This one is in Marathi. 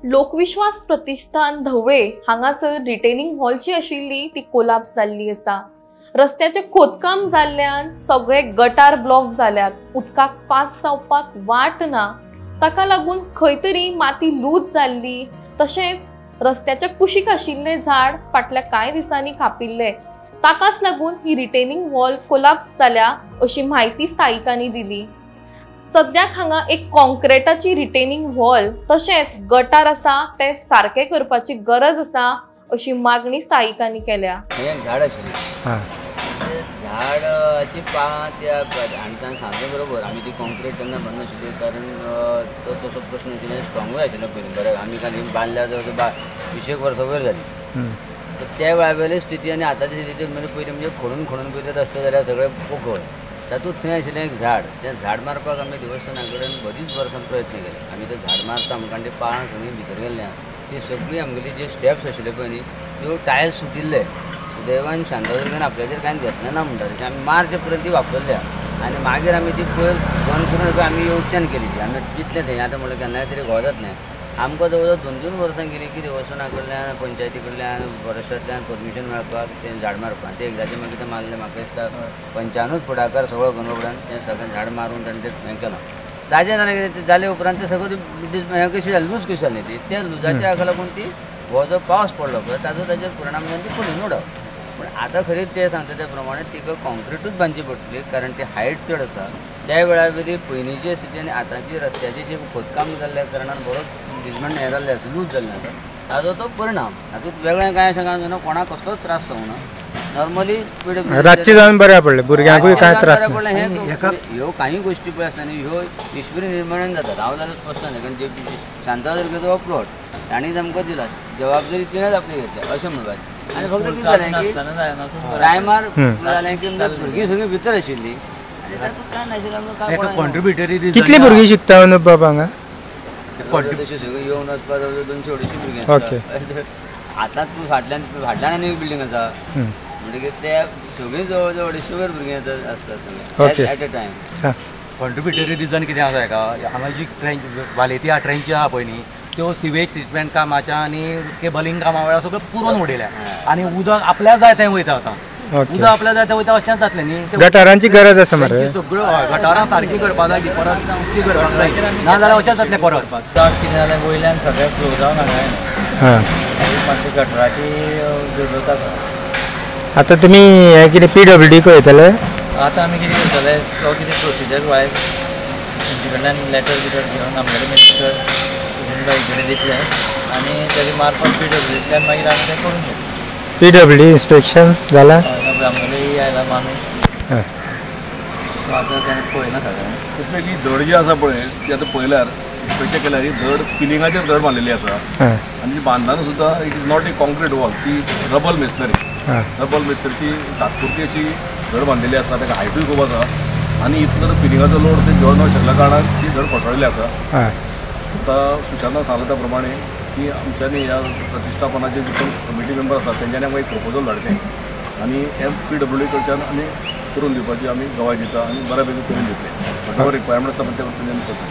लोकविश्वास प्रतिष्ठान धवळे हांगासर रिटेनिंग हॉल जी आशिल्ली ती कोलॅप्स जाल्ली आसा। रस्त्याचे खोदकाम जाल्ल्यान सगळे गटार ब्लॉक जाल्यात, उदकाक पास जावपाक वाट ना। ताका लागून खंय तरी माती लूज जाल्ली, तशेंच रस्त्याच्या कुशीक आशिल्ले झाड फाटल्या कांय दिसांनी कापिल्ले। ताकाच लागून ही रिटेनिंग वॉल कोलॅप्स जाल्या अशी माहिती स्थायिकांनी दिली। सद्याक हांगा एक कॉन्क्रीटाची रिटेनिंग वॉल तशेंच गटार आसा ते सारखे करपाची गरज आसा अशी मागणी स्थायिकांनी केल्या। झाड आशिल्लें झाडाची पानां त्या हांच्यान सांगले बरोबर आमी ती कॉन्क्रीट तेन्ना बांदनाशिल्ली, कारण तो तसो प्रश्न आशिल्लो स्ट्रॉंगूय आशिल्लो पयलीं बरें। आमी कांय बांदल्या जवळ 20 वर्सां वयर जाली। त्या वेळावेले स्थिती आनी आतांची स्थिती म्हणजे पयलीं म्हणजे खोडून पयलीं रस्ते जाल्यार सगळे पोखळ, तातूंत थंय आशिल्लें एक झाड, तें झाड मारपाक आमी देवस्थाना कडेन बरीच वर्सां प्रयत्न केले। आमी तें झाड मारता म्हणटा ते पानां सगळीं भितर गेल्ल्यान ती सगळीं आमगेली जे स्टेप्स आशिल्ले पळय न्ही त्यो टायल्स सुटिल्ले। सुदैवान शांतादुर्गान आपल्याचेर कांयच घेतलें ना म्हणटा तशें आमी मार्च पर्यंत ती वापरल्या आनी मागीर आमी ती पयर बंद करून आमी येवच्यान केली ती। आमी चिंतलें थंय आतां म्हणलें केन्नाय तरी घोव जातलें। आमकां जवळ 2-2 वर्सां गेली की देवस्थाना कडल्यान पंचायती कडल्यान फॉरेस्टांतल्यान परमिशन मेळपाक तें झाड मारपाक। तें एकदाचें मागीर तें मारलें, म्हाका दिसता पंचानूच फुडाकार सगळो गणोवड्यान तें सगळें झाड मारून ताणें तें हें केलां। जालें जालें कितें जाले उपरांत तें सगळें हें कशी जालें लूज कशी जाली ती, त्या लुजाच्या हाका लागून ती हो जो पावस पडलो पळय ताजेर परिणाम जावन ती पडून उडप। पूण आतां खरीच तें सांगता त्या प्रमाणे तिका कॉन्क्रीटूच बांदची पडटली, कारण ती हायट चड आसा। त्या वेळा वयली पयलींची स्थिती आनी आतांची रस्त्याची जी खोदकाम जाल्ल्या कारणान बरोच डिजमेंट हें जाल्लें आसा, लूज जाल्लें आसा, ताजो तो परिणाम। हातूंत वेगळें कांय सांगूंक जायना, कोणाक कसलोच त्रास जावंक ना। नॉर्मली रातची जावन बऱ्या पडलें, भुरग्यांकूय कांय त्रास ना। ह्यो कांय गोश्टी पळय आसता न्ही ह्यो ईश्वरी निर्माणान जातात। हांव जाल्यार स्पश्ट न्ही, कारण जे शांतादुर्गेचो हो प्लॉट ताणीच आमकां दिला, जबाबदारी तिणेंच आपली घेतल्या अशें म्हणपाचें। आनी फक्त कितें जालें की टायमार जालें की भुरगीं सगळीं भितर आशिल्लीं आनी तातूंत कांय नाशिल्लें कॉन्ट्रिब्युटरी। कितली भुरगीं शिकता अनुभव बाबा हांगा? तशें सगळीं येवन वचपाक 200-250 भुरगीं आसता। आतां तूं फाटल्यान आनी एक बिल्डींग आसा म्हणटकीर ते सगळीं जवळ जवळ 250 वयर भुरगीं आसता सगळीं एट अ टायम। कॉन्ट्रिब्युटरी रिजन कितें आसा हेका? हांगा जी ट्रेंच वालेती ट्रेंची आहा पळय न्ही त्यो सिवेज ट्रिटमेंट कामाच्या आनी केबलिंग कामा वेळार सगळें पुरोन उडयल्या आनी उदक आपल्या जाय थंय वयता। आतां उदक आपल्या जाय थंय वयता अशेंच जातलें न्ही। गटारांची गरज आसा मरे, सगळ्यो गटारां सारकी करपाक जाय, परत उक्ती करपाक जाय, ना जाल्यार अशेंच जातलें परत। कितें जालें वयल्यान सगळें फ्लो जावन हांगा मातशी गटराची जरूरत आसा। आतां तुमी हें कितें PWD पळयतले? आतां आमी कितें करतले तो कितें प्रोसिजर वायज तेंचे कडल्यान लेटर घेवन आमगेले मिनिस्टर कडेन दितले आनी तेजे मार्फत PWDंतल्यान मागीर आमी तें करून घेतलें। PWD इन्स्पेक्शन जाला? आमगेलें आयला मानूस आतां तेणें पळयना सगळें। स्पेशली धड जी आसा पळय ती आतां पळयल्यार स्पेशल केल्यार ही धड फिलिंगाचेर धड बांदलेली आसा आनी ती बांदतना सुद्दां it is not a concrete wall, ती रबल मेसनरीची तात्पुरती अशी धड बांदलेली आसा, ताका हायटूय खूब आसा आनी इतलो फिलिंगाचो लोड ते घेवन नाशिल्ल्या कारणान ती धड कोसळ्ळी आसा। आतां सुशांतान सांगले त्या प्रमाणे की आमच्यांनी ह्या प्रतिश्ठापनाचे जे पण कमिटी मेंबर आसात तेंच्यांनी आमकां एक प्रपोजल धाडचें आनी PWD कडच्यान आमी करून दिवपाची आमी गवाय दिता आनी बऱ्या पैकी करून दितले। वॉटेवर रिक्वायरमेंट आसा ते करता।